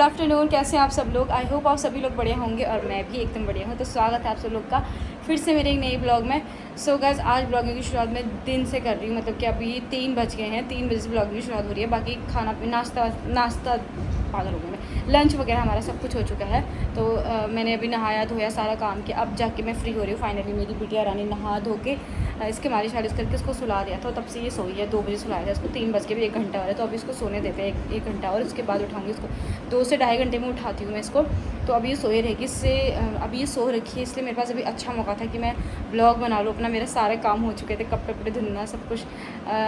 Afternoon, कैसे हैं आप सब लोग। आई होप आप सभी लोग बढ़िया होंगे और मैं भी एकदम बढ़िया हूँ। तो स्वागत है आप सब लोग का फिर से मेरे एक नई ब्लॉग में। सो गाइस, आज ब्लॉगिंग की शुरुआत मैं दिन से कर रही हूँ, मतलब कि अभी 3 बज गए हैं। 3 बजे से ब्लॉगिंग की शुरुआत हो रही है। बाकी खाना नाश्ता पागल हो गई मैं, लंच वगैरह हमारा सब कुछ हो चुका है। तो मैंने अभी नहाया धोया, सारा काम किया, अब जाके मैं फ्री हो रही हूँ फाइनली। मेरी बिटिया रानी नहा धो के इसके मालिश वालिश करके इसको सुला दिया था, तब से ये सोई है। 2 बजे सुलाया था इसको, 3 बज के भी 1 घंटा हो रहा है। तो अभी इसको सोने देते हैं एक घंटा और उसके बाद उठाऊँगी इसको। 2 से ढाई घंटे में उठाती हूँ मैं इसको। तो अभी ये सोए रहेगी। इससे अभी ये सो रखी है, इसलिए मेरे पास अभी अच्छा मौका था कि मैं ब्लॉग बना लूँ अपना। मेरे सारे काम हो चुके थे, कपड़े वपड़े धुलना सब कुछ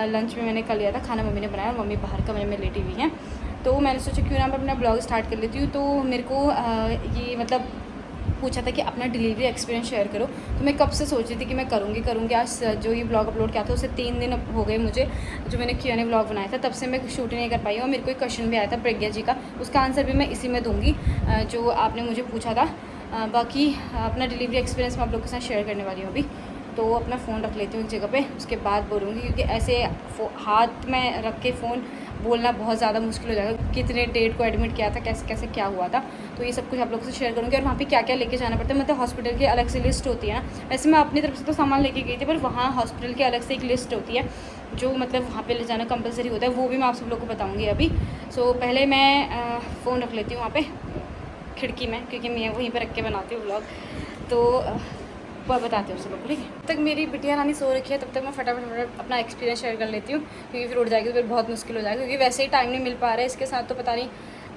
लंच में मैंने कर लिया था। खाना मम्मी ने बनाया और मम्मी बाहर कमरे में लेटी हुई हैं। तो मैंने सोचा क्यों ना मैं अपना ब्लॉग स्टार्ट कर लेती हूँ। तो मेरे को ये मतलब पूछा था कि अपना डिलीवरी एक्सपीरियंस शेयर करो। तो मैं कब से सोच रही थी कि मैं करूँगी। आज जो ये ब्लॉग अपलोड किया था उसे 3 दिन हो गए मुझे, जो मैंने Q&A ब्लॉग बनाया था, तब से मैं शूट नहीं कर पाई हूँ। और मेरे को एक क्वेश्चन भी आया था प्रज्ञा जी का, उसका आंसर भी मैं इसी में दूँगी जो आपने मुझे पूछा था। बाकी अपना डिलीवरी एक्सपीरियंस मैं आप लोग के साथ शेयर करने वाली हूँ अभी। तो अपना फ़ोन रख लेती हूँ एक जगह पे, उसके बाद बोलूँगी, क्योंकि ऐसे हाथ में रख के फ़ोन बोलना बहुत ज़्यादा मुश्किल हो जाएगा। कितने डेट को एडमिट किया था, कैसे कैसे क्या हुआ था, तो ये सब कुछ आप लोगों से शेयर करूँगी। और वहाँ पे क्या क्या लेके जाना पड़ता है, मतलब हॉस्पिटल की अलग से लिस्ट होती है ना। वैसे मैं अपनी तरफ से तो सामान लेके गई थी, पर वहाँ हॉस्पिटल की अलग से एक लिस्ट होती है जो मतलब वहाँ पे ले जाना कंपलसरी होता है, वो भी मैं आप सब लोग को बताऊँगी अभी। सो पहले मैं फ़ोन रख लेती हूँ वहाँ पर खिड़की में, क्योंकि मैं वहीं पर रख के बनाती हूँ ब्लॉग। तो बताती हूँ सब लोग को, ठीक है। तब तक मेरी बिटिया रानी सो रखी है, तब तक मैं फटाफट अपना एक्सपीरियंस शेयर कर लेती हूँ, क्योंकि फिर उठ जाएगी तो फिर बहुत मुश्किल हो जाएगा। क्योंकि वैसे ही टाइम नहीं मिल पा रहा है इसके साथ, तो पता नहीं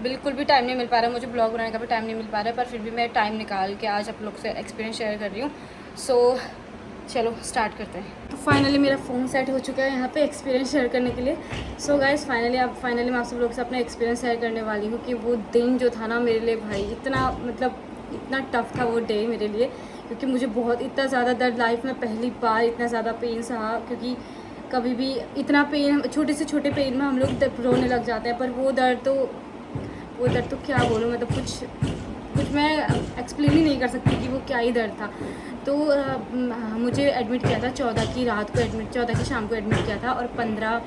बिल्कुल भी टाइम नहीं मिल पा रहा है मुझे, ब्लॉग बनाने का भी टाइम नहीं मिल पा रहा है। पर फिर भी मैं टाइम निकाल के आज आप लोग से एक्सपीरियंस शेयर कर रही हूँ। सो चलो स्टार्ट करते हैं। तो फाइनली मेरा फ़ोन सेट हो चुका है यहाँ पे एक्सपीरियंस शेयर करने के लिए। सो गाइस, फाइनली मैं आप सब लोग से अपना एक्सपीरियंस शेयर करने वाली हूँ कि वो दिन जो था ना मेरे लिए, भाई इतना मतलब इतना टफ़ था वो डे मेरे लिए। क्योंकि मुझे बहुत इतना ज़्यादा दर्द, लाइफ में पहली बार इतना ज़्यादा पेन सहा। क्योंकि कभी भी इतना पेन, छोटे से छोटे पेन में हम लोग रोने लग जाते हैं, पर वो दर्द तो क्या बोलूँ, मतलब कुछ मैं एक्सप्लेन ही नहीं कर सकती कि वो क्या ही दर्द था। तो मुझे एडमिट किया था 14 की रात को, 14 की शाम को एडमिट किया था। और 15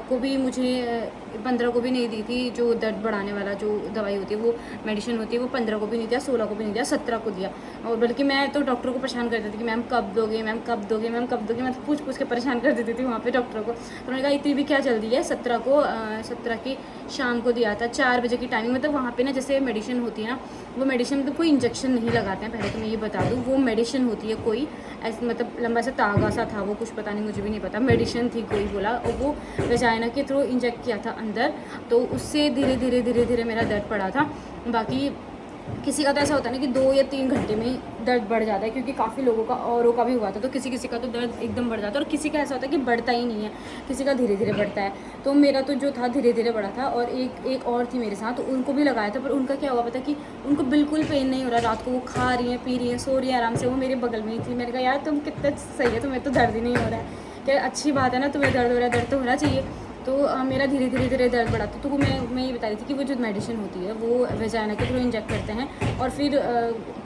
को भी मुझे 15 को भी नहीं दी थी जो दर्द बढ़ाने वाला जो दवाई होती है, वो मेडिसिन होती है, वो 15 को भी नहीं दिया, 16 को भी नहीं दिया, 17 को दिया। और बल्कि मैं तो डॉक्टर को परेशान कर देती थी कि मैम कब दोगे, मैम कब दोगे, मैम कब दोगे। मैं तो पूछ के परेशान कर देती थी वहाँ पे डॉक्टर को। तो उन्होंने कहा इतनी भी क्या जल्दी है, 17 की शाम को दिया था, 4 बजे की टाइमिंग। मतलब वहाँ पे ना जैसे मेडिसिन होती है ना, वो मेडिसिन मतलब कोई इंजेक्शन नहीं लगाते हैं, पहले तो मैं ये बता दूँ। वो मेडिसिन होती है कोई ऐसे, मतलब लंबा सा तागा सा था वो, कुछ पता नहीं, मुझे भी नहीं पता, मेडिसिन थी कोई बोला, और वो वजाइना के थ्रू इंजेक्ट किया था अंदर। तो उससे धीरे धीरे मेरा दर्द पड़ा था। बाकी किसी का तो ऐसा होता है ना कि 2 या 3 घंटे में ही दर्द बढ़ जाता है, क्योंकि काफ़ी लोगों का औरों का भी हुआ था। तो किसी का तो दर्द एकदम बढ़ जाता है, और किसी का ऐसा होता है कि बढ़ता ही नहीं है, किसी का धीरे धीरे बढ़ता है। तो मेरा तो जो था धीरे धीरे बढ़ा था। और एक और थी मेरे साथ, तो उनको भी लगाया था, पर उनका क्या हुआ पता कि उनको बिल्कुल पेन नहीं हो रहा। रात को वो खा रही हैं, पी रही हैं, सो रही हैं आराम से। वो मेरे बगल में ही थी। मैंने कहा यार तुम कितना सही है, तुम्हें तो दर्द ही नहीं हो रहा है, क्या अच्छी बात है ना, तुम्हें दर्द हो रहा है, दर्द तो होना चाहिए। तो मेरा धीरे धीरे दर्द बढ़ा था। तो वो मैं ये बता रही थी कि वो जो मेडिसिन होती है वो वेजाइना के थ्रू इंजेक्ट करते हैं, और फिर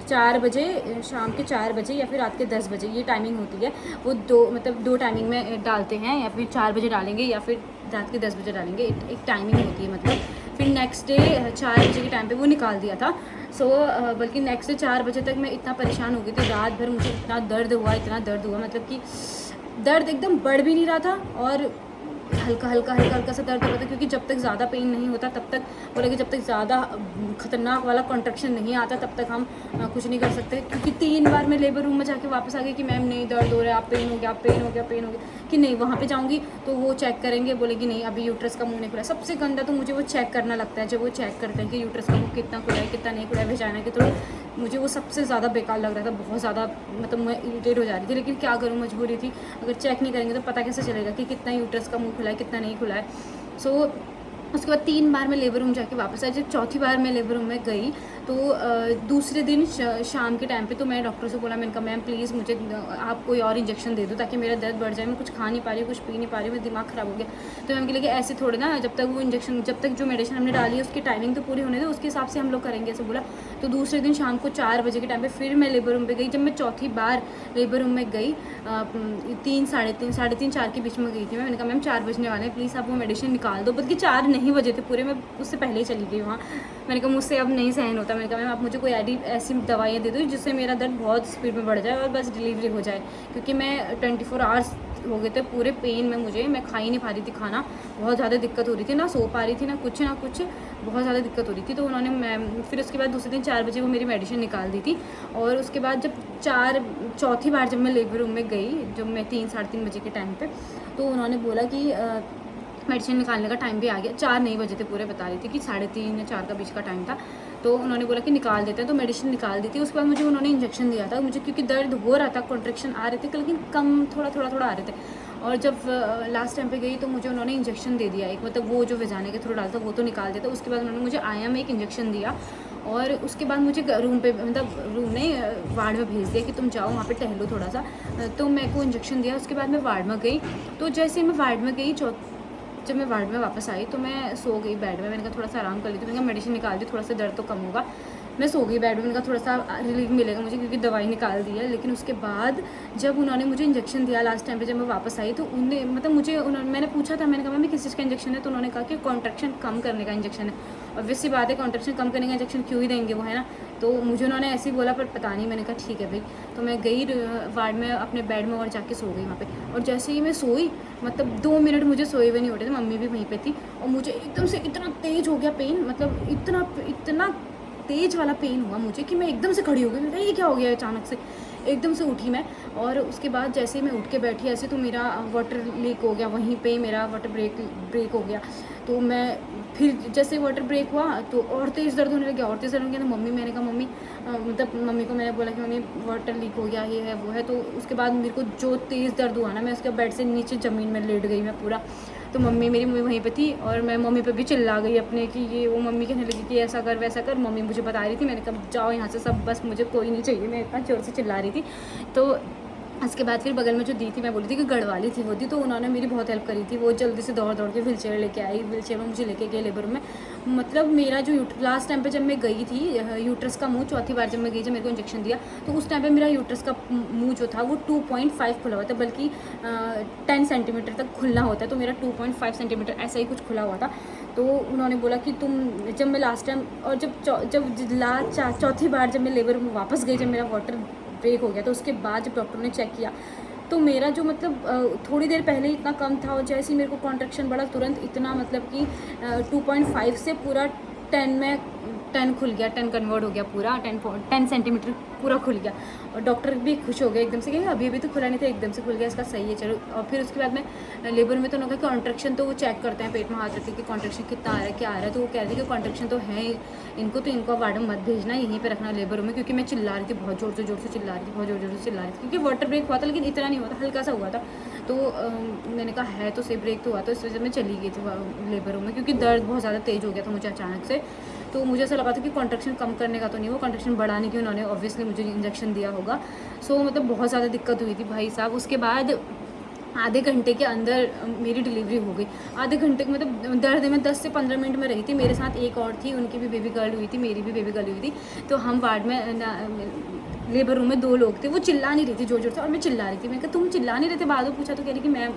4 बजे, शाम के 4 बजे या फिर रात के 10 बजे ये टाइमिंग होती है। वो दो टाइमिंग में डालते हैं, या फिर 4 बजे डालेंगे या फिर रात के 10 बजे डालेंगे, एक टाइमिंग होती है मतलब। फिर नेक्स्ट डे 4 बजे के टाइम पे वो निकाल दिया था। सो बल्कि नेक्स्ट डे 4 बजे तक मैं इतना परेशान हो गई थी, रात भर मुझे इतना दर्द हुआ, मतलब कि दर्द एकदम बढ़ भी नहीं रहा था, और हल्का सा दर्द होता था। क्योंकि जब तक ज़्यादा पेन नहीं होता तब तक, बोला कि जब तक ज़्यादा ख़तरनाक वाला कॉन्ट्रैक्शन नहीं आता तब तक हम कुछ नहीं कर सकते। क्योंकि 3 बार मैं लेबर रूम में जाके वापस आ गई कि मैम नहीं दर्द हो रहा है, आप पेन हो गया कि नहीं। वहाँ पे जाऊँगी तो वो चेक करेंगे, बोलेगी नहीं अभी यूट्रस का मुंह नहीं खुला है। सबसे गंदा तो मुझे वो चेक करना लगता है, जब वो चेक करते हैं कि यूट्रस का मुंह कितना खुला है कितना नहीं खुला है वेजाइना के थ्रू। मुझे वो सबसे ज़्यादा बेकार लग रहा था, बहुत ज़्यादा, मतलब मैं इरिटेट हो जा रही थी। लेकिन क्या करूँ, मजबूरी थी। अगर चेक नहीं करेंगे तो पता कैसे चलेगा कि कितना यूट्रस का मुंह खुला है कितना नहीं खुला है। सो उसके बाद 3 बार मैं लेबर रूम जाके वापस आई। जब चौथी बार मैं लेबर रूम में गई तो दूसरे दिन शाम के टाइम पे तो मैं डॉक्टर से बोला, मैंने कहा मैम प्लीज़ मुझे आप कोई और इंजेक्शन दे दो ताकि मेरा दर्द बढ़ जाए। मैं कुछ खा नहीं पा रही हूँ, कुछ पी नहीं पा रही हूँ, मेरा दिमाग ख़राब हो गया। तो मैम के लिए ऐसे थोड़े ना, जब तक वो इंजेक्शन, जब तक जो मेडिसिन हमने डाली है उसकी टाइमिंग तो पूरी होने दो, उसके हिसाब से हम लोग करेंगे, ऐसे बोला। तो दूसरे दिन शाम को 4 बजे के टाइम पर फिर मैं लेबर रूम पर गई। जब मैं चौथी बार लेबर रूम में गई, 3, साढ़े तीन 4 के बीच में गई थी मैंने कहा मैम 4 बजने वाले हैं, प्लीज़ आप वो मेडिसिन निकाल दो। बल्कि 4 नहीं, नहीं बजे थे पूरे, मैं उससे पहले ही चली गई वहाँ। मैंने कहा मुझसे अब नहीं सहन होता, मैंने कहा मैम आप मुझे कोई ऐसी दवाइयाँ दे दो जिससे मेरा दर्द बहुत स्पीड में बढ़ जाए और बस डिलीवरी हो जाए, क्योंकि मैं 24 आवर्स हो गए थे पूरे पेन में मुझे, मैं खा ही नहीं पा रही थी खाना, बहुत ज़्यादा दिक्कत हो रही थी, ना सो पा रही थी ना कुछ, बहुत ज़्यादा दिक्कत हो रही थी। तो उन्होंने फिर उसके बाद दूसरे दिन 4 बजे वो मेरी मेडिसिन निकाल दी थी। और उसके बाद जब चौथी बार जब मैं लेबर रूम में गई, जब मैं 3-3:30 बजे के टाइम पे, तो उन्होंने बोला कि मेडिसिन निकालने का टाइम भी आ गया। 4 नहीं बजे थे पूरे, बता रही थी कि 3:30 या 4 का बीच का टाइम था। तो उन्होंने बोला कि निकाल देते हैं, तो मेडिसिन निकाल दी थी। उसके बाद मुझे उन्होंने इंजेक्शन दिया था मुझे, क्योंकि दर्द हो रहा था, कॉन्ट्रैक्शन आ रहे थे लेकिन कम थोड़ा आ रहे थे। और जब लास्ट टाइम पे गई तो मुझे उन्होंने इंजेक्शन दे दिया एक, मतलब वो जो वेजाने के थ्रू डालता वो तो निकाल देता। उसके बाद उन्होंने मुझे आया में एक इंजेक्शन दिया और उसके बाद मुझे रूम पे, मतलब रूम ने वार्ड में भेज दिया कि तुम जाओ वहाँ पे टहलो थोड़ा सा। तो मेरे को इंजेक्शन दिया। उसके बाद मैं वार्ड में गई। तो जैसे मैं वार्ड में गई, जब मैं वार्ड में वापस आई तो मैं सो गई बेड में। मैंने कहा थोड़ा सा आराम कर ली, तो मैंने कहा मेडिसिन निकाल दी, थोड़ा सा दर्द तो कम होगा। मैं सो गई बेड में, मैंने कहा थोड़ा सा रिलीफ मिलेगा मुझे, क्योंकि दवाई निकाल दी है। लेकिन उसके बाद जब उन्होंने मुझे इंजेक्शन दिया लास्ट टाइम पे, जब मैं वापस आई तो उन्हें, मतलब मैंने पूछा था, मैंने कहा मैम किस चीज़ का इंजेक्शन है, तो उन्होंने कहा कि कॉन्ट्रैक्शन कम करने का इंजेक्शन है। ऑब्वियस सी बात है, कॉन्ट्रैक्शन कम करने का इंजेक्शन क्यों ही देंगे वो, है ना। तो मुझे उन्होंने ऐसे ही बोला, पर पता नहीं, मैंने कहा ठीक है भाई। तो मैं गई वार्ड में अपने बेड में और जाके सो गई वहाँ पे। और जैसे ही मैं सोई, मतलब 2 मिनट मुझे सोए हुए नहीं उठे थे, मम्मी भी वहीं पे थी। और मुझे एकदम से इतना तेज़ हो गया पेन, मतलब इतना तेज़ वाला पेन हुआ मुझे कि मैं एकदम से खड़ी हो गई। मैं कहा ये क्या हो गया अचानक से, एकदम से उठी मैं। और उसके बाद जैसे ही मैं उठ के बैठी ऐसे, तो मेरा वाटर लीक हो गया, वहीं पे मेरा वाटर ब्रेक हो गया। तो मैं फिर जैसे वाटर ब्रेक हुआ तो और तेज़ दर्द होने लग गया, और तेज़ दर्द हो गया। तो मैंने कहा मम्मी, मतलब मम्मी को मैंने बोला कि मम्मी वाटर लीक हो गया, ये है वो है। तो उसके बाद मेरे को जो तेज़ दर्द हुआ ना, मैं उसके बेड से नीचे ज़मीन में लेट गई मैं पूरा। तो मेरी मम्मी वहीं पे थी और मैं मम्मी पे भी चिल्ला गई अपने कि ये वो। मम्मी कहने लगी कि ऐसा कर वैसा कर। मम्मी मुझे बता रही थी, मैंने कहा जाओ यहाँ से सब, बस मुझे कोई नहीं चाहिए, मैं इतना जोर से चिल्ला रही थी। तो उसके बाद फिर बगल में जो दी थी, मैं बोली थी कि गढ़वाली थी वो दी, तो उन्होंने मेरी बहुत हेल्प करी थी। वो जल्दी से दौड़ के व्हील चेयर लेके आई, व्हील चेयर में मुझे लेके गए लेबर में। मतलब मेरा जो लास्ट टाइम पे जब मैं गई थी, यूट्रस का मुंह चौथी बार जब मैं गई, जब मेरे को इंजेक्शन दिया, तो उस टाइम पे मेरा यूट्रस का मुंह जो था वो 2.5 खुला हुआ था, बल्कि 10 सेंटीमीटर तक खुलना होता है, तो मेरा 2.5 सेंटीमीटर ऐसा ही कुछ खुला हुआ था। तो उन्होंने बोला कि तुम, जब मैं लास्ट टाइम और जब चौथी बार जब मैं लेबर में वापस गई, जब मेरा वाटर ब्रेक हो गया, तो उसके बाद जब डॉक्टर ने चेक किया तो मेरा जो, मतलब थोड़ी देर पहले इतना कम था और जैसे ही मेरे को कॉन्ट्रैक्शन बढ़ा तुरंत इतना, मतलब कि 2.5 से पूरा 10 खुल गया, 10 कन्वर्ट हो गया पूरा, 10 सेंटीमीटर पूरा खुल गया। और डॉक्टर भी खुश हो गए एकदम से कि अभी तो खुला नहीं था, एकदम से खुल गया, इसका सही है चलो। और फिर उसके बाद मैं लेबर में, तो उन्होंने कहा कॉन्ट्रैक्शन तो वो चेक करते हैं, पेट में हाथ रख के कि कॉन्ट्रैक्शन कितना आ रहा है, क्या आ रहा है। तो वो कह रही थी कि कॉन्ट्रैक्शन तो है इनको, तो इनको वार्ड में मत भेजना, यहीं पे रखना लेबर में, क्योंकि मैं चिल्ला रही थी बहुत ज़ोर से चिल्ला रही थी, बहुत ज़ोर से चिल्ला रही थी, क्योंकि वाटर ब्रेक हुआ था लेकिन इतना नहीं हुआ था, हल्का सा हुआ था। तो मैंने कहा है तो सही, ब्रेक तो हुआ, तो इस वजह से मैं चली गई थी लेबर में, क्योंकि दर्द बहुत ज़्यादा तेज़ हो गया था मुझे अचानक से। तो मुझे ऐसा लगा था कि कॉन्ट्रैक्शन कम करने का तो नहीं, वो कॉन्ट्रैक्शन बढ़ाने की उन्होंने ऑब्वियसली मुझे इंजेक्शन दिया होगा। सो मतलब बहुत ज़्यादा दिक्कत हुई थी भाई साहब। उसके बाद आधे घंटे के अंदर मेरी डिलीवरी हो गई। आधे घंटे मतलब दर्द में 10 से 15 मिनट में रही थी। मेरे साथ एक और थी, उनकी भी बेबी गर्ल हुई थी, मेरी भी बेबी गर्ल हुई थी। तो हम वार्ड में लेबर रूम में 2 लोग थे। वो चिल्ला नहीं रही थी जोर से, और मैं चिल्ला रही थी। मैंने कहा तुम चिल्ला नहीं रहे थे? बाद में पूछा तो कह रही कि मैं,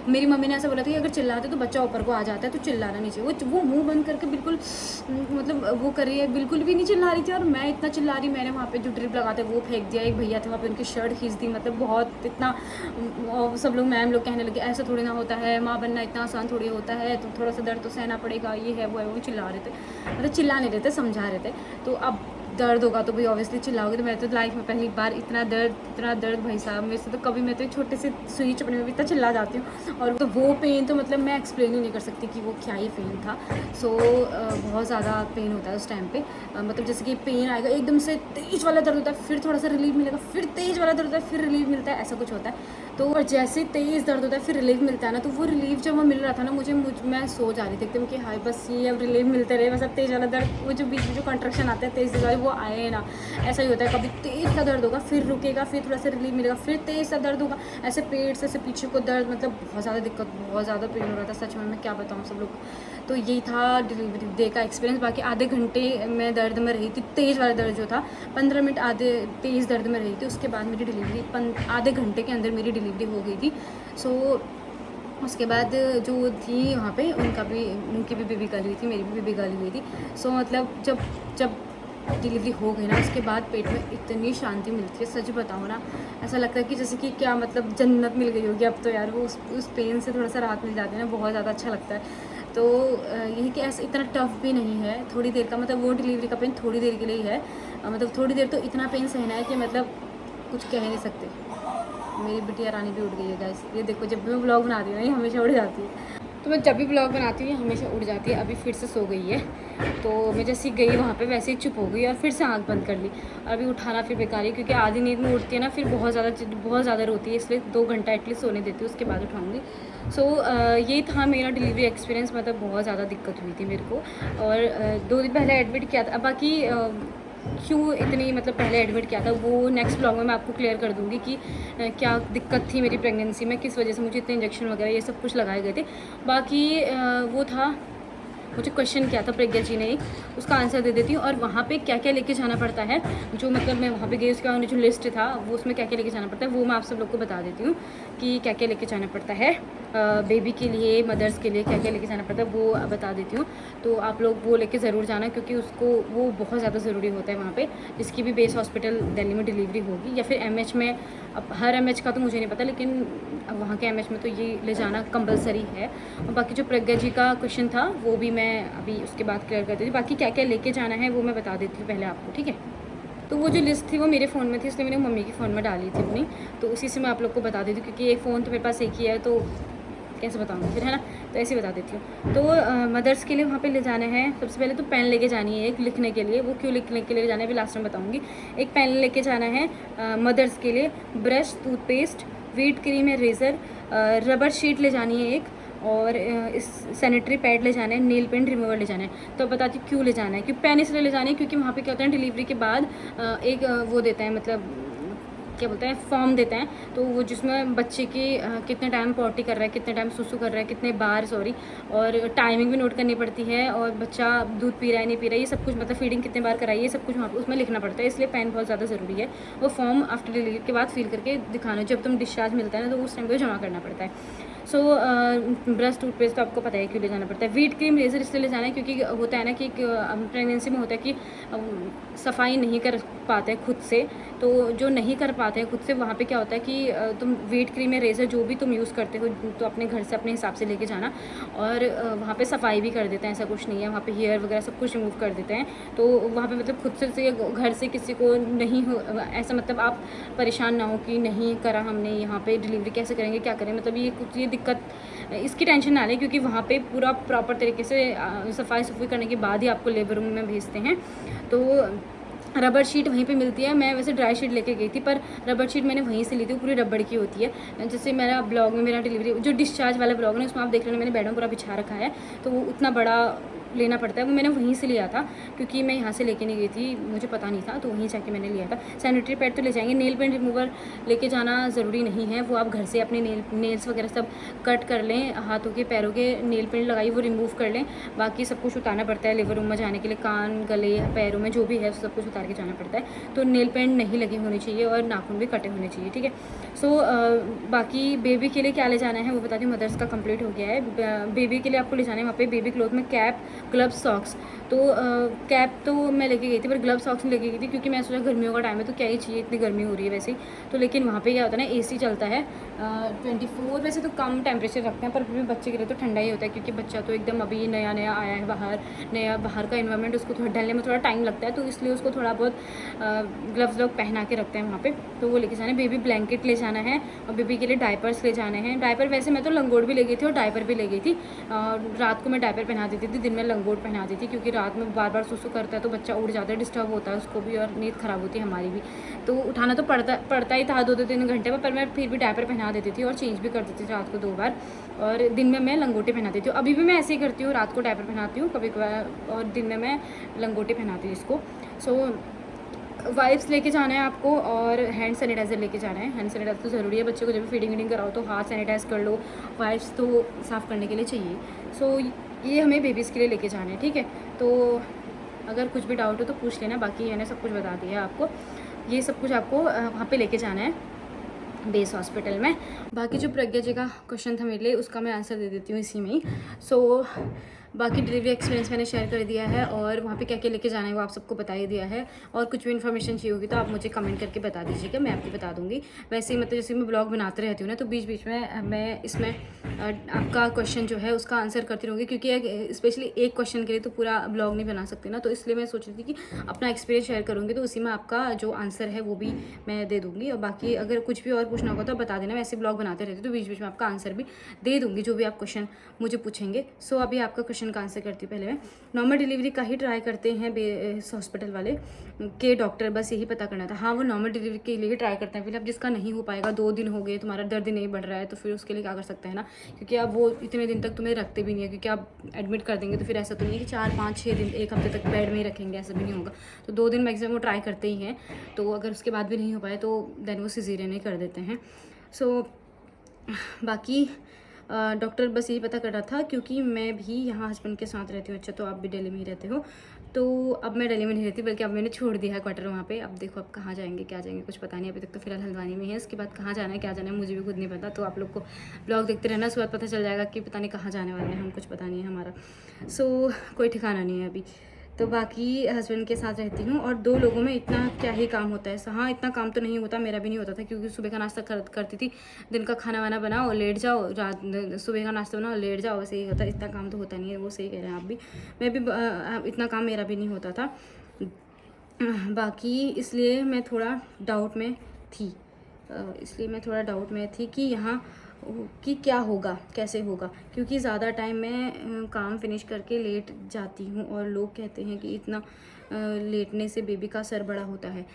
मेरी मम्मी ने ऐसा बोला था कि अगर चिल्लाते तो बच्चा ऊपर को आ जाता है, तो चिल्लाना नहीं चाहिए। वो मुँह बंद करके बिल्कुल, मतलब वो कर रही है, बिल्कुल भी नहीं चिल्ला रही थी। और मैं इतना चिल्ला रही, मैंने वहाँ पे जो ड्रिप लगाते वो फेंक दिया। एक भैया थे वहाँ पे, उनकी शर्ट खींच दी, मतलब बहुत इतना। सब लोग, मैम लोग कहने लगे ऐसा थोड़ी ना होता है, माँ बनना इतना आसान थोड़ी होता है, तो थोड़ा सा दर्द तो सहना पड़ेगा, ये है वो है। वो चिल्ला रहे थे, मतलब चिल्ला नहीं रहे थे, समझा रहे थे। तो अब दर्द होगा तो भाई ऑब्वियसली चिल्लाओगे। तो मैं तो लाइफ में पहली बार इतना दर्द भाई साहब, मेरे से तो कभी, मैं तो एक छोटे से सुई चुपने में भी इतना चिल्ला जाती हूँ। और तो वो पेन तो मतलब मैं एक्सप्लेन ही नहीं कर सकती कि वो क्या ही पेन था। सो बहुत ज़्यादा पेन होता है उस टाइम पे। मतलब जैसे कि पेन आएगा एकदम से तेज़ वाला दर्द होता है, फिर थोड़ा सा रिलीफ मिलेगा, फिर तेज़ वाला दर्द होता है, फिर रिलीफ मिलता है, ऐसा कुछ होता है। तो जैसे तेज़ दर्द होता है फिर रिलीफ मिलता है ना, तो वो रिलीफ जब वो मिल रहा था ना मैं सो जा रही थी एकदम कि हाय बस ये अब रिलीफ मिलते रहे, बस अब तेज़ वाला दर्द, वो जो बीच में जो कॉन्ट्रैक्शन आते हैं तेज़ वाले वो आए ना। ऐसा ही होता है, कभी तेज़ सा दर्द होगा, फिर रुकेगा, फिर थोड़ा सा रिलीफ मिलेगा, फिर तेज़ सा दर्द होगा, ऐसे पेट से पीछे को दर्द, मतलब बहुत ज़्यादा दिक्कत, बहुत ज़्यादा पेन हो रहा था सच में, मैं क्या बताऊँ सब लोग। तो यही था डिलीवरी डे का एक्सपीरियंस। बाकी आधे घंटे मैं दर्द में रही थी, तेज़ वाला दर्द जो था, 15 मिनट आधे तेज़ दर्द में रही थी। उसके बाद मेरी डिलीवरी आधे घंटे के अंदर मेरी डिलीवरी हो गई थी। सो उसके बाद जो थी वहाँ पे उनकी भी बेबी गर्ल हुई थी, मेरी भी बेबी गर्ल हुई थी। सो मतलब जब जब डिलीवरी हो गई ना, उसके बाद पेट में इतनी शांति मिलती है, सच बताऊँ ना, ऐसा लगता है कि जैसे कि क्या मतलब जन्नत मिल गई होगी अब तो यार। वो उस पेन से थोड़ा सा राहत मिल जाती है ना, बहुत ज़्यादा अच्छा लगता है। तो यही कि ऐसा इतना टफ भी नहीं है, थोड़ी देर का मतलब वो डिलीवरी का पेन थोड़ी देर के लिए ही है। मतलब थोड़ी देर तो इतना पेन सहना है कि मतलब कुछ कह नहीं सकते। मेरी बिटिया रानी भी उड़ गई है गाइस, ये देखो जब भी मैं ब्लॉग बनाती हूँ ना ये हमेशा उड़ जाती है। तो मैं जब भी ब्लॉग बनाती हूँ ये हमेशा उड़ जाती है। अभी फिर से सो गई है, तो मैं जैसे ही गई वहाँ पे वैसे ही चुप हो गई और फिर से आँख बंद कर ली। और अभी उठाना फिर बेकार है, क्योंकि आधी नींद में उठती है ना, फिर बहुत ज़्यादा रोती है, इसलिए 2 घंटा एटलीस्ट सोने देती हूँ, उसके बाद उठाऊँगी। सो यही था मेरा डिलीवरी एक्सपीरियंस। मतलब बहुत ज़्यादा दिक्कत हुई थी मेरे को, और 2 दिन पहले एडमिट किया था। बाकी क्यों इतनी मतलब पहले एडमिट किया था वो नेक्स्ट ब्लॉग में मैं आपको क्लियर कर दूँगी कि क्या दिक्कत थी मेरी प्रेगनेंसी में, किस वजह से मुझे इतने इंजेक्शन वगैरह ये सब कुछ लगाए गए थे। बाकी वो था, मुझे क्वेश्चन किया था प्रज्ञा जी ने, उसका आंसर दे देती हूँ। और वहाँ पे क्या क्या लेके जाना पड़ता है, जो मतलब मैं वहाँ पे गई उसके बाद जो लिस्ट था वो उसमें क्या क्या लेके जाना पड़ता है वो मैं आप सब लोग को बता देती हूँ कि क्या क्या लेके जाना पड़ता है। बेबी के लिए, मदर्स के लिए क्या क्या लेके जाना पड़ता है वो बता देती हूँ। तो आप लोग वो लेके ज़रूर जाना, क्योंकि उसको वो बहुत ज़्यादा ज़रूरी होता है वहाँ पे, जिसकी भी बेस हॉस्पिटल दिल्ली में डिलीवरी होगी या फिर एमएच में। अब हर एमएच का तो मुझे नहीं पता, लेकिन अब वहाँ के एमएच में तो ये ले जाना कंपलसरी है। और बाकी जो प्रज्ञा जी का क्वेश्चन था वो भी मैं अभी उसके बाद क्लियर कर देती हूँ। बाकी क्या क्या लेके जाना है वो मैं बता देती हूँ पहले आपको, ठीक है। तो वो जो लिस्ट थी वो मेरे फ़ोन में थी, इसलिए मैंने मम्मी के फ़ोन में डाली थी अपनी, तो उसी से मैं आप लोग को बता देती हूँ, क्योंकि एक फ़ोन तो मेरे पास एक ही है, तो कैसे बताऊँगी फिर, है ना। तो ऐसे बता देती हूँ। तो मदर्स के लिए वहाँ पे ले जाना है, सबसे पहले तो पेन लेके जानी है एक लिखने के लिए। वो क्यों लिखने के लिए जाना है भी लास्ट में बताऊँगी। एक पेन लेके जाना है मदर्स के लिए, ब्रश, टूथपेस्ट, व्हीट क्रीम या रेज़र, रबर शीट ले जानी है एक, और इस सैनिटरी पैड ले जाना है, नेल पेंट रिमूवर ले जाना है। तो बताती हूँ क्यों ले जाना है। क्योंकि पेन इसलिए ले जाना है क्योंकि वहाँ पे क्या होता है, डिलीवरी के बाद एक वो देते हैं, मतलब क्या बोलते हैं, फॉर्म देते हैं। तो वो जिसमें बच्चे की कितने टाइम पॉटी कर रहा है, कितने टाइम सुसु कर रहा है, कितने बार सॉरी, और टाइमिंग भी नोट करनी पड़ती है, और बच्चा दूध पी रहा है नहीं पी रहा है, ये सब कुछ, मतलब फीडिंग कितने बार कराई, ये सब कुछ वहाँ पर उसमें लिखना पड़ता है। इसलिए पेन बहुत ज़्यादा ज़रूरी है। वो फॉर्म आफ्टर डिलीवरी के बाद फिल करके दिखाना, जब तुम डिस्चार्ज मिलता है ना तो उस टाइम पर जमा करना पड़ता है। सो ब्रश, टूथपेस्ट तो आपको पता है क्यों ले जाना पड़ता है। व्हीट क्रीम, रेज़र इसलिए ले जाना है क्योंकि होता है ना कि प्रेगनेंसी में होता है कि सफाई नहीं कर पाते हैं खुद से। तो जो नहीं कर पाते हैं खुद से, वहाँ पे क्या होता है कि तुम व्हीट क्रीम या रेज़र जो भी तुम यूज़ करते हो तो अपने घर से अपने हिसाब से लेके जाना, और वहाँ पे सफाई भी कर देते हैं, ऐसा कुछ नहीं है। वहाँ पे हेयर वगैरह सब कुछ रिमूव कर देते हैं। तो वहाँ पे मतलब खुद से घर से किसी को नहीं हो ऐसा, मतलब आप परेशान ना हो कि नहीं करा हमने, यहाँ पे डिलीवरी कैसे करेंगे, क्या करें, मतलब ये कुछ ये दिक्कत, इसकी टेंशन ना लें, क्योंकि वहाँ पे पूरा प्रॉपर तरीके से सफाई सफाई करने के बाद ही आपको लेबर रूम में भेजते हैं। तो रबर शीट वहीं पे मिलती है। मैं वैसे ड्राई शीट लेके गई थी, पर रबर शीट मैंने वहीं से ली थी, वो पूरी रबड़ की होती है। जैसे मेरा ब्लॉग में मेरा डिलीवरी जो डिस्चार्ज वाला ब्लॉग है उसमें आप देख लेना, मैंने बेड में पूरा बिछा रखा है, तो वो उतना बड़ा लेना पड़ता है, वो मैंने वहीं से लिया था, क्योंकि मैं यहाँ से लेके नहीं गई थी, मुझे पता नहीं था, तो वहीं जाके मैंने लिया था। सैनिटरी पैड तो ले जाएंगे। नेल पेंट रिमूवर लेके जाना ज़रूरी नहीं है, वो आप घर से अपने नेल्स वगैरह सब कट कर लें, हाथों के पैरों के नेल पेंट लगाइए वो रिमूव कर लें। बाकी सब कुछ उतारना पड़ता है लेबर रूम में जाने के लिए, कान, गले, पैरों में जो भी है सब कुछ उतार के जाना पड़ता है। तो नेल पेंट नहीं लगे होने चाहिए और नाखून भी कटे होने चाहिए, ठीक है। सो बाकी बेबी के लिए क्या ले जाना है वो बताती हूँ। मदर्स का कंप्लीट हो गया है। बेबी के लिए आपको ले जाना है वहाँ पे बेबी क्लोथ में कैप, ग्लव्स, सॉक्स। तो कैप तो मैं लेके गई थी, पर ग्लव सॉक्स नहीं लेके गई थी, क्योंकि मैं सोचा गर्मियों का टाइम है तो क्या ही चाहिए, इतनी गर्मी हो रही है वैसे ही। तो लेकिन वहाँ पे क्या होता है ना, एसी चलता है 24, वैसे तो कम टेम्परेचर रखते हैं, पर फिर भी बच्चे के लिए तो ठंडा ही होता है, क्योंकि बच्चा तो एकदम अभी नया नया आया है बाहर का इन्वायरमेंट, उसको थोड़ा ढलने में थोड़ा टाइम लगता है, तो इसलिए उसको थोड़ा बहुत ग्लव्स लोग पहना के रखते हैं वहाँ पे। तो वो लेके जाना है। बेबी ब्लैंकेट ले जाना है, और बेबी के लिए डायपर्स ले जाने हैं। डायपर वैसे मैं तो लंगोट भी ले गई थी और डायपर भी ले गई थी। रात को मैं डायपर पहना देती थी, दिन में लंगोट पहना देती थी, क्योंकि रात में बार बार सुसु करता है तो बच्चा उड़ जाता है, डिस्टर्ब होता है उसको भी, और नींद ख़राब होती है हमारी भी। तो उठाना तो पड़ता ही था 2-3 घंटे में, पर मैं फिर भी डायपर पहना देती थी और चेंज भी कर देती थी रात को 2 बार, और दिन में मैं लंगोटी पहना देती हूँ। अभी भी मैं ऐसे ही करती हूँ, रात को डायपर पहनाती हूँ कभी कभार, और दिन में मैं लंगोटी पहनाती हूँ इसको। सो वाइप्स लेके जाना है आपको, और हैंड सैनिटाइज़र लेके जाना है। हैंड सैनिटाइज़र तो ज़रूरी है, बच्चे को जब भी फीडिंग वीडिंग कराओ तो हाथ सैनिटाइज़ कर लो, वाइप्स तो साफ़ करने के लिए चाहिए। सो ये हमें बेबीज़ के लिए लेके जाना है, ठीक है। तो अगर कुछ भी डाउट हो तो पूछ लेना, बाकी मैंने सब कुछ बता दिया है आपको। ये सब कुछ आपको वहाँ पे लेके जाना है। बेस हॉस्पिटल में। बाकी जो प्रज्ञा जी का क्वेश्चन था मेरे लिए, उसका मैं आंसर दे देती हूँ इसी में ही। बाकी डिलीवरी एक्सपीरियंस मैंने शेयर कर दिया है और वहाँ पे क्या क्या लेके जाना है वो आप सबको बता ही दिया है। और कुछ भी इन्फॉर्मेशन चाहिए होगी तो आप मुझे कमेंट करके बता दीजिएगा, मैं आपको बता दूँगी। वैसे ही मतलब जैसे मैं ब्लॉग बनाते रहती हूँ ना, तो बीच बीच में मैं इसमें आपका क्वेश्चन जो है उसका आंसर करती रहूँगी, क्योंकि स्पेशली एक क्वेश्चन के लिए तो पूरा ब्लॉग नहीं बना सकती ना, तो इसलिए मैं सोच रही थी कि अपना एक्सपीरियंस शेयर करूँगी, तो उसी में आपका जो आंसर है वो भी मैं दे दूँगी। और बाकी अगर कुछ भी और पूछना होगा तो बता देना, वैसे ब्लॉग बनाते रहती हूँ तो बीच बीच में आपका आंसर भी दे दूँगी जो भी आप क्वेश्चन मुझे पूछेंगे। सो अभी आपका क्वेश्चन का आंसर करती हूँ। पहले मैं नॉर्मल डिलीवरी का ही ट्राई करते हैं बेस हॉस्पिटल वाले के डॉक्टर, बस यही पता करना था। हाँ, वो नॉर्मल डिलीवरी के लिए ट्राई करते हैं। फिर अब जिसका नहीं हो पाएगा, 2 दिन हो गए, तुम्हारा दर्द नहीं बढ़ रहा है, तो फिर उसके लिए क्या कर सकते हैं ना, क्योंकि अब वो इतने दिन तक तुम्हें रखते भी नहीं है, क्योंकि आप एडमिट कर देंगे तो फिर ऐसा तो नहीं है कि 4, 5, 6 दिन, 1 हफ्ते तक बेड में ही रखेंगे, ऐसा भी नहीं होगा। तो 2 दिन मैक्सिमम वो ट्राई करते ही हैं। तो अगर उसके बाद भी नहीं हो पाए तो देन वो सिजेरियन ही कर देते हैं। सो बाकी डॉक्टर बस यही पता कर रहा था, क्योंकि मैं भी यहाँ हस्बैंड के साथ रहती हूँ। अच्छा, तो आप भी दिल्ली में ही रहते हो। तो अब मैं दिल्ली में नहीं रहती, बल्कि अब मैंने छोड़ दिया है क्वार्टर वहाँ पे। अब देखो अब कहाँ जाएंगे क्या जाएंगे कुछ पता नहीं, अभी तक तो फिलहाल हल्द्वानी में है। इसके बाद कहाँ जाना है क्या जाना है मुझे भी खुद नहीं पता। तो आप लोग को ब्लॉग देखते रहना, उसके बाद पता चल जाएगा कि पता नहीं कहाँ जाने वाले हैं हम, कुछ पता नहीं है हमारा। सो कोई ठिकाना नहीं है अभी। तो बाकी हस्बैंड के साथ रहती हूँ और 2 लोगों में इतना क्या ही काम होता है। हाँ, इतना काम तो नहीं होता, मेरा भी नहीं होता था, क्योंकि सुबह का नाश्ता करती थी, दिन का खाना वाना बनाओ लेट जाओ, रात सुबह का नाश्ता बनाओ लेट जाओ, वैसे ही होता है। इतना काम तो होता नहीं है, वो सही कह रहे हैं आप भी। मैं भी इतना काम मेरा भी नहीं होता था। बाकी इसलिए मैं थोड़ा डाउट में थी, कि यहाँ कि क्या होगा कैसे होगा, क्योंकि ज़्यादा टाइम मैं काम फिनिश करके लेट जाती हूँ और लोग कहते हैं कि इतना लेटने से बेबी का सर बड़ा होता है।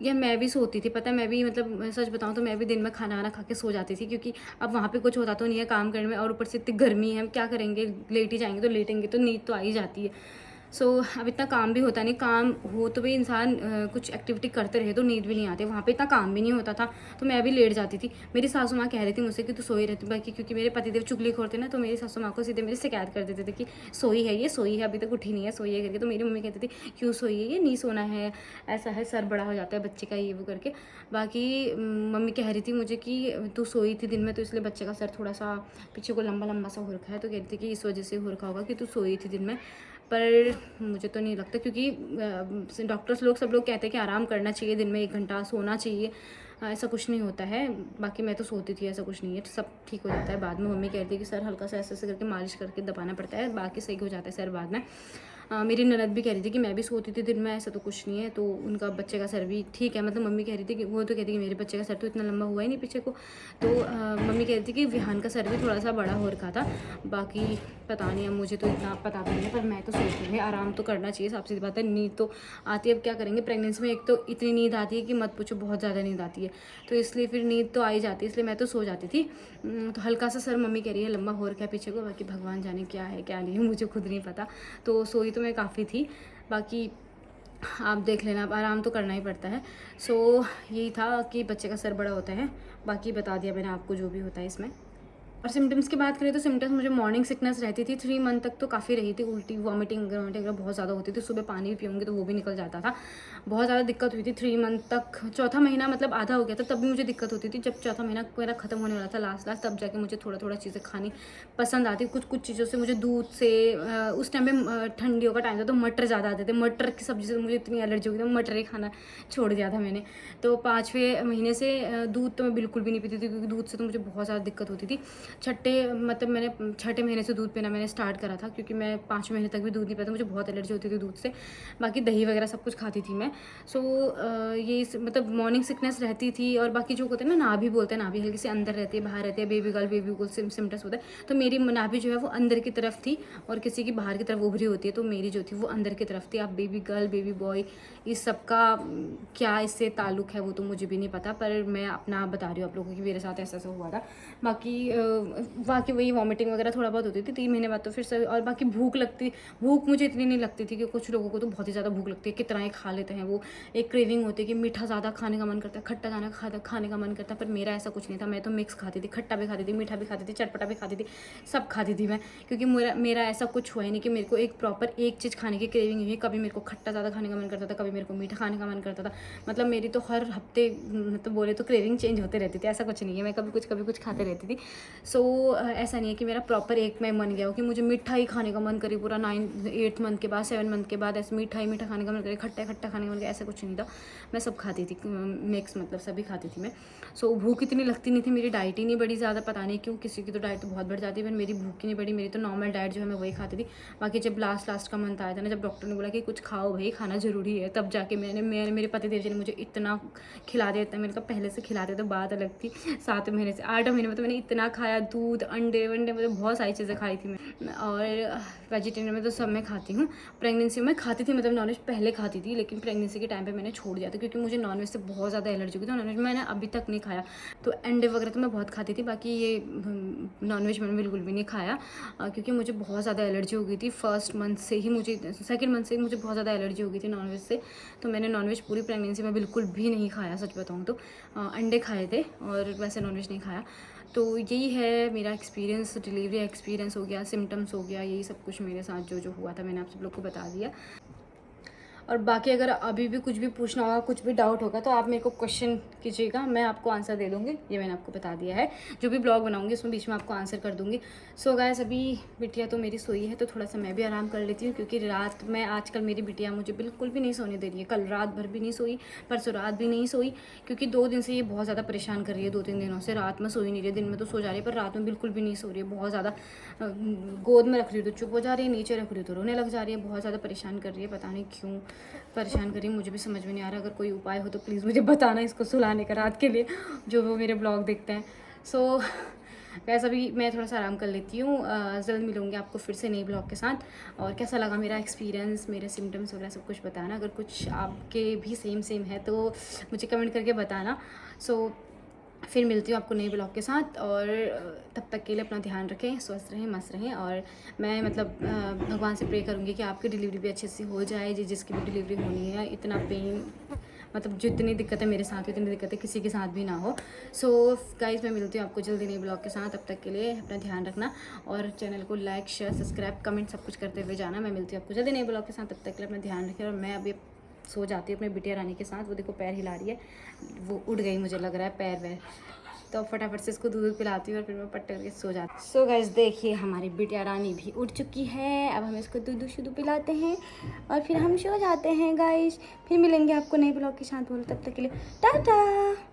या मैं भी सोती थी, पता है, मैं भी मतलब सच बताऊँ तो मैं भी दिन में खाना वाना खा के सो जाती थी, क्योंकि अब वहाँ पे कुछ होता तो नहीं है काम करने में, और ऊपर से इतनी गर्मी है, क्या करेंगे, लेट ही जाएंगे तो लेटेंगे तो नींद तो आ ही जाती है। सो अब इतना काम भी होता नहीं, काम हो तो भी इंसान कुछ एक्टिविटी करते रहे तो नींद भी नहीं आती। वहाँ पे इतना काम भी नहीं होता था, तो मैं भी लेट जाती थी। मेरी सासू माँ कह रही थी मुझसे कि तू सोई रहती, बाकी क्योंकि मेरे पतिदेव चुगलीखोर थे ना, तो मेरी सासू माँ को सीधे मेरी शिकायत कर देते थे कि सोई है ये, सोई है, अभी तक उठी नहीं है, सोई है करके। तो मेरी मम्मी कहती थी क्यों सोई है ये, नहीं सोना है, ऐसा है, सर बड़ा हो जाता है बच्चे का, ये वो करके। बाकी मम्मी कह रही थी मुझे कि तू सोई थी दिन में तो इसलिए बच्चे का सर थोड़ा सा पीछे को लंबा लंबा सा हो रखा है, तो कह रही थी कि इस वजह से हो रखा होगा कि तू सोई थी दिन में। पर मुझे तो नहीं लगता, क्योंकि डॉक्टर्स लोग सब लोग कहते हैं कि आराम करना चाहिए, दिन में 1 घंटा सोना चाहिए, ऐसा कुछ नहीं होता है। बाकी मैं तो सोती थी, ऐसा कुछ नहीं है, तो सब ठीक हो जाता है बाद में। मम्मी कहती है कि सर हल्का सा ऐसे ऐसे करके मालिश करके दबाना पड़ता है, बाकी सही हो जाता है सर बाद में। मेरी ननद भी कह रही थी कि मैं भी सोती थी दिन में, ऐसा तो कुछ नहीं है, तो उनका बच्चे का सर भी ठीक है। मतलब मम्मी कह रही थी कि वो तो कहती कि मेरे बच्चे का सर तो इतना लंबा हुआ ही नहीं पीछे को, तो मम्मी कह रही थी कि विहान का सर भी थोड़ा सा बड़ा हो रखा था। बाकी पता नहीं, अब मुझे तो इतना पता भी नहीं है, पर मैं तो सोचती हूँ आराम तो करना चाहिए, सबसे बात है। नींद तो आती है, अब क्या करेंगे, प्रेगनेंसी में एक तो इतनी नींद आती है कि मत पूछो, बहुत ज़्यादा नींद आती है, तो इसलिए फिर नींद तो आ ही जाती है, इसलिए मैं तो सो जाती थी। तो हल्का सा सर मम्मी कह रही है लंबा हो रखा है पीछे को, बाकी भगवान जाने क्या है क्या नहीं है, मुझे खुद नहीं पता। तो सोई तो मैं काफ़ी थी, बाकी आप देख लेना, अब आराम तो करना ही पड़ता है। सो यही था कि बच्चे का सर बड़ा होता है, बाकी बता दिया मैंने आपको जो भी होता है इसमें। और सिम्टम्स की बात करें तो सिम्टम्स मुझे मॉर्निंग सिकनेस रहती थी, 3 मंथ तक तो काफ़ी रही थी, उल्टी वॉमिटिंग बहुत ज़्यादा होती थी, सुबह पानी भी पीऊँगी तो वो भी निकल जाता था, बहुत ज़्यादा दिक्कत हुई थी 3 मंथ तक। चौथा महीना मतलब आधा हो गया था तब भी मुझे दिक्कत होती थी, जब चौथा महीना मेरा ख़त्म होने वाला था लास्ट तब जाके मुझे थोड़ा थोड़ा चीज़ें खानी पसंद आती, कुछ चीज़ों से मुझे दूध से, उस टाइम पे ठंडियों का टाइम था तो मटर ज़्यादा आते थे, मटर की सब्ज़ी से मुझे इतनी एलर्जी हो गई थी, मटर ही खाना छोड़ दिया था मैंने। तो 5वें महीने से दूध तो मैं बिल्कुल भी नहीं पीती थी, क्योंकि दूध से तो मुझे बहुत ज़्यादा दिक्कत होती थी। मतलब मैंने 6ठे महीने से दूध पीना मैंने स्टार्ट करा था, क्योंकि मैं 5वें महीने तक भी दूध नहीं पीता, मुझे बहुत एलर्जी होती थी दूध से। बाकी दही वगैरह सब कुछ खाती थी मैं। सो ये मतलब मॉर्निंग सिकनेस रहती थी, और बाकी जो होते हैं ना, नाभि बोलते हैं, नाभि हल्की से अंदर रहती है, बाहर रहती है, बेबी गर्ल बेबी को सिम्टम्स होता है, तो मेरी नाभि जो है वो अंदर की तरफ थी और किसी की बाहर की तरफ उभरी होती है, तो मेरी जो थी वो अंदर की तरफ थी। अब बेबी गर्ल बेबी बॉय इस सब का क्या इससे ताल्लुक़ है वो तो मुझे भी नहीं पता, पर मैं अपना बता रही हूँ आप लोगों को कि मेरे साथ ऐसा हुआ था। बाकी बाकी वही वॉमिटिंग वगैरह थोड़ा बहुत होती थी 3 महीने बाद तो फिर से। और बाकी भूख मुझे इतनी नहीं लगती थी कि कुछ लोगों को तो बहुत ही ज़्यादा भूख लगती है, कितना ही खा लेते हैं वो। एक क्रेविंग होती है कि मीठा ज़्यादा खाने का मन करता है, खट्टा खाने का मन करता है, पर मेरा ऐसा कुछ नहीं था। मैं तो मिक्स खाती थी, खट्टा भी खाती थी, मीठा भी खाती थी, चटपटा भी खाती थी, सब खाती थी मैं। क्योंकि मेरा ऐसा कुछ हुआ ही नहीं कि मेरे को एक प्रॉपर एक चीज़ खाने की क्रेविंग हुई। कभी मेरे को खट्टा ज़्यादा खाने का मन करता था, कभी मेरे को मीठा खाने का मन करता था। मतलब मेरी तो हर हफ्ते मतलब बोले तो क्रेविंग चेंज होते रहती थी, ऐसा कुछ नहीं है। मैं कभी कुछ खाते रहती थी। सो ऐसा नहीं है कि मेरा प्रॉपर एक में मन गया हो कि मुझे मीठा ही खाने का मन करे पूरा 8th मंथ के बाद 7 मंथ के बाद ऐसे मीठा खाने का मन करे, खट्टा खाने का मन करे, ऐसा कुछ नहीं था। मैं सब खाती थी, मिक्स मतलब सभी खाती थी मैं। सो भूख इतनी लगती नहीं थी, मेरी डाइट ही नहीं बढ़ी ज़्यादा, पता नहीं क्यों। किसी की तो डाइट तो बहुत बढ़ जाती है, पर मेरी भूख ही नहीं बढ़ी। मेरी तो नॉर्मल डाइट जो है मैं वही खाती थी। बाकी जब लास्ट का मंथ आया था ना, जब डॉक्टर ने बोला कि कुछ खाओ भाई, खाना ज़रूरी है, तब जाके मेरे पतिदेव जी ने मुझे इतना खिला दिया। मैंने कहा पहले से खिलाते तो बात अलग थी। 7 महीने से 8 महीने में तो मैंने इतना खाया, दूध अंडे वंडे मतलब बहुत सारी चीज़ें खाई थी मैं। और वेजिटेरियन में तो सब मैं खाती हूँ। प्रेगनेंसी में खाती थी, मतलब नॉनवेज पहले खाती थी, लेकिन प्रेगनेंसी के टाइम पे मैंने छोड़ दिया था क्योंकि मुझे नॉनवेज से बहुत ज़्यादा एलर्जी हुई थी। नॉनवेज मैंने अभी तक नहीं खाया। तो अंडे वगैरह तो मैं बहुत खाती थी, बाकी ये नॉनवेज मैंने बिल्कुल भी नहीं खाया क्योंकि मुझे बहुत ज़्यादा एलर्जी हो गई थी। फर्स्ट मंथ से ही मुझे, सेकेंड मंथ से ही मुझे बहुत ज़्यादा एलर्जी हो गई थी नॉनवेज से। तो मैंने नॉनवेज पूरी प्रेगनेंसी में बिल्कुल भी नहीं खाया, सच बताऊँ तो। अंडे खाए थे और वैसे नॉनवेज नहीं खाया। तो यही है मेरा एक्सपीरियंस, डिलीवरी एक्सपीरियंस हो गया, सिम्टम्स हो गया, यही सब कुछ मेरे साथ जो हुआ था मैंने आप सब लोग को बता दिया। और बाकी अगर अभी भी कुछ भी पूछना होगा, कुछ भी डाउट होगा, तो आप मेरे को क्वेश्चन कीजिएगा, मैं आपको आंसर दे दूँगी। ये मैंने आपको बता दिया है। जो भी ब्लॉग बनाऊँगी उसमें बीच में आपको आंसर कर दूँगी। सो गाइस, अभी बिटिया तो मेरी सोई है, तो थोड़ा सा मैं भी आराम कर लेती हूँ क्योंकि रात में आजकल मेरी बिटिया मुझे बिल्कुल भी नहीं सोने दे रही है। कल रात भर भी नहीं सोई, परसों रात भी नहीं सोई, क्योंकि 2 दिन से ये बहुत ज़्यादा परेशान कर रही है। 2-3 दिनों से रात में सोई नहीं रही है। दिन में तो सो जा रही है, पर रात में बिल्कुल भी नहीं सो रही है। बहुत ज़्यादा गोद में रख रही हूँ तो चुप हो जा रही है, नीचे रख रही हूँ तो रोने लग जा रही है। बहुत ज़्यादा परेशान कर रही है, पता नहीं क्यों परेशान कर रही है, मुझे भी समझ में नहीं आ रहा। अगर कोई उपाय हो तो प्लीज़ मुझे बताना इसको सुलाने का रात के लिए, जो वो मेरे ब्लॉग देखते हैं। सो वैसे अभी मैं थोड़ा सा आराम कर लेती हूँ। जल्द मिलूँगी आपको फिर से नई ब्लॉग के साथ। और कैसा लगा मेरा एक्सपीरियंस, मेरे सिम्टम्स वगैरह सब कुछ बताना। अगर कुछ आपके भी सेम है तो मुझे कमेंट करके बताना। सो फिर मिलती हूँ आपको नए ब्लॉग के साथ। और तब तक के लिए अपना ध्यान रखें, स्वस्थ रहें, मस्त रहें। और मैं मतलब भगवान से प्रे करूँगी कि आपकी डिलीवरी भी अच्छे से हो जाए, जिसकी भी डिलीवरी होनी है। इतना पेन, मतलब जितनी दिक्कतें मेरे साथ उतनी दिक्कतें किसी के साथ भी ना हो। सो गाइस, मैं मिलती हूँ आपको जल्दी नए ब्लॉग के साथ। तब तक के लिए अपना ध्यान रखना और चैनल को लाइक, शेयर, सब्सक्राइब, कमेंट सब कुछ करते हुए जाना। मैं मिलती हूँ आपको जल्दी नए ब्लॉग के साथ। तब तक के लिए अपना ध्यान रखें। और मैं अभी सो जाती हूँ अपने बिटिया रानी के साथ। वो देखो पैर हिला रही है, वो उड़ गई मुझे लग रहा है पैर वैर, तो फटाफट से इसको दूध पिलाती हूँ और फिर मैं पट्ट करके सो जाती हूँ। सो गाइस, देखिए हमारी बिटिया रानी भी उठ चुकी है। अब हम इसको दूध शुद्ध पिलाते हैं और फिर हम सो जाते हैं गाइस। फिर मिलेंगे आपको नए ब्लॉग के साथ। बोलो तब तक के लिए टाटा।